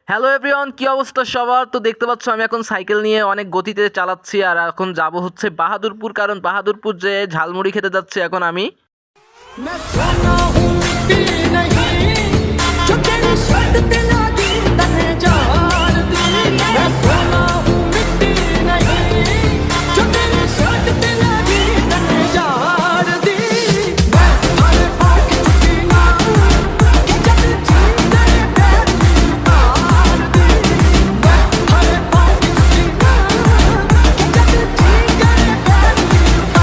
Hello everyone, কি অবস্থা সবার? তো দেখতে পাচ্ছ আমি এখন সাইকেল নিয়ে অনেক গতিতে চালাচ্ছি আর এখন যাব হচ্ছে বাহাদুরপুর, কারণ বাহাদুরপুর যে ঝালমুড়ি খেতে যাচ্ছি এখন আমি। मैं सोना हूँ मिट्टी नहीं जो तेरी शर्ट दिला दी तने जार दी मैं सोना हूँ मिट्टी नहीं जो तेरी शर्ट दिला दी तने जार दी मैं हरे पाक चुकी ना कि जब जी तेरे पैर उतार दी मैं हरे पाक चुकी ना कि जब जी तेरे पैर उतार दी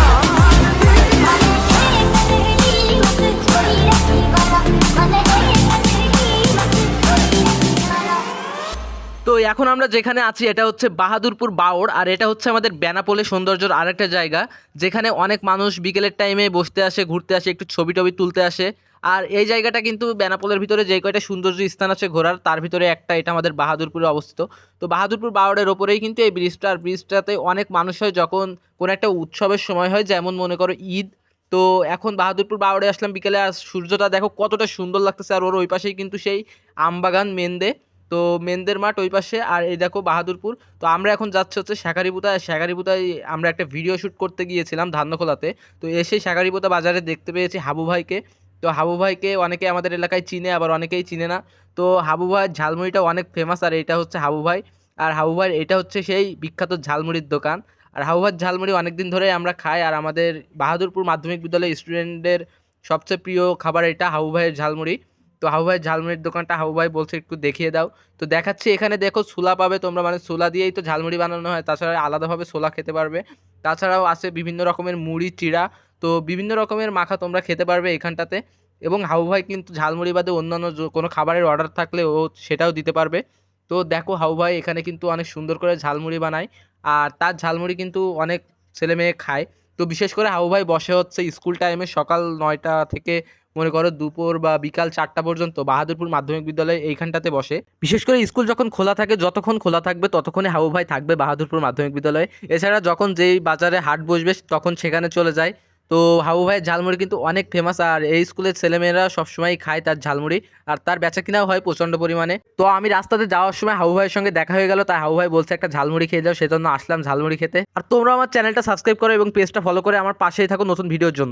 তো এখন আমরা যেখানে আছি এটা হচ্ছে বাহাদুরপুর বাওড়, আর এটা হচ্ছে আমাদের বেনাপোলে সৌন্দর্যের আরেকটা জায়গা, যেখানে অনেক মানুষ বিকেলের টাইমে বসতে আসে, ঘুরতে আসে, একটু ছবি টবি তুলতে আসে। আর এই জায়গাটা কিন্তু বেনাপোলের ভিতরে যে কয়টা সৌন্দর্য স্থান আছে ঘোরার, তার ভিতরে একটা এটা আমাদের বাহাদুরপুরে অবস্থিত। তো বাহাদুরপুর বাওড়ের ওপরেই কিন্তু এই ব্রিজটা, আর ব্রিজটাতে অনেক মানুষ হয় যখন কোনো একটা উৎসবের সময় হয়, যেমন মনে করো ঈদ। তো এখন বাহাদুরপুর বাওড়ে আসলাম বিকেলে, আর সূর্যটা দেখো কতটা সুন্দর লাগতেছে, আর ওর ওই পাশেই কিন্তু সেই আমবাগান মেন্দে। তো মেন্দের মাঠ ওই পাশে, আর এই দেখো বাহাদুরপুর। তো আমরা এখন যাচ্ছি হচ্ছে শাঁখারীপুতায়। শাঁখারীপুতায় আমরা একটা ভিডিও শ্যুট করতে গিয়েছিলাম ধান্যখোলাতে। তো এসে শাঁখারীপুতা বাজারে দেখতে পেয়েছি হাবু ভাইকে। তো হাবু ভাইকে অনেকে আমাদের এলাকায় চিনে, আবার অনেকেই চিনে না। তো হাবু ভাইয়ের ঝালমুড়িটা অনেক ফেমাস, আর এটা হচ্ছে হাবু ভাই। আর হাবু ভাইয়ের এটা হচ্ছে সেই বিখ্যাত ঝালমুড়ির দোকান। আর হাবু ভাইয়ের ঝালমুড়ি অনেকদিন ধরেই আমরা খাই, আর আমাদের বাহাদুরপুর মাধ্যমিক বিদ্যালয়ের স্টুডেন্টদের সবচেয়ে প্রিয় খাবার এটা হাবু ভাইয়ের ঝালমুড়ি। তো হাবু ভাইয়ের ঝালমুড়ির দোকানটা হাবু ভাই বলছে একটু দেখিয়ে দাও। তো দেখাচ্ছি, এখানে দেখো ছোলা পাবে তোমরা, মানে ছোলা দিয়েই তো ঝালমুড়ি বানানো হয়, তাছাড়া আলাদাভাবে ছোলা খেতে পারবে। তাছাড়াও আছে বিভিন্ন রকমের মুড়ি, চিড়া। তো বিভিন্ন রকমের মাখা তোমরা খেতে পারবে এখানটাতে। এবং হাবু ভাই কিন্তু ঝালমুড়ি বাদে অন্যান্য কোনো খাবারের অর্ডার থাকলে ও সেটাও দিতে পারবে। তো দেখো হাবু ভাই এখানে কিন্তু অনেক সুন্দর করে ঝালমুড়ি বানায়, আর তার ঝালমুড়ি কিন্তু অনেক ছেলে মেয়ে খায়। তো বিশেষ করে হাবু ভাই বসে হচ্ছে স্কুল টাইমে সকাল 9টা থেকে মনে করো দুপুর বা বিকাল 4টা পর্যন্ত বাহাদুরপুর মাধ্যমিক বিদ্যালয়ে এইখানটাতে বসে। বিশেষ করে স্কুল যখন খোলা থাকে, যতক্ষণ খোলা থাকবে ততক্ষণই হাবু ভাই থাকবে বাহাদুরপুর মাধ্যমিক বিদ্যালয়ে। এছাড়া যখন যেই বাজারে হাট বসবে তখন সেখানে চলে যায়। তো হাবু ভাইয়ের ঝালমুড়ি কিন্তু অনেক ফেমাস, আর এই স্কুলের ছেলেমেয়েরা সবসময় খায় তার ঝালমুড়ি, আর তার বেচা কিনাও হয় প্রচণ্ড পরিমাণে। তো আমি রাস্তাতে যাওয়ার সময় হাবু ভাইয়ের সঙ্গে দেখা হয়ে গেল, তাই হাবু ভাই বলছে একটা ঝালমুড়ি খেয়ে যাও, সেজন্য আসলাম ঝালমুড়ি খেতে। আর তোমরা আমার চ্যানেলটা সাবস্ক্রাইব করো এবং পেজটা ফলো করে আমার পাশেই থাকো নতুন ভিডিওর জন্য।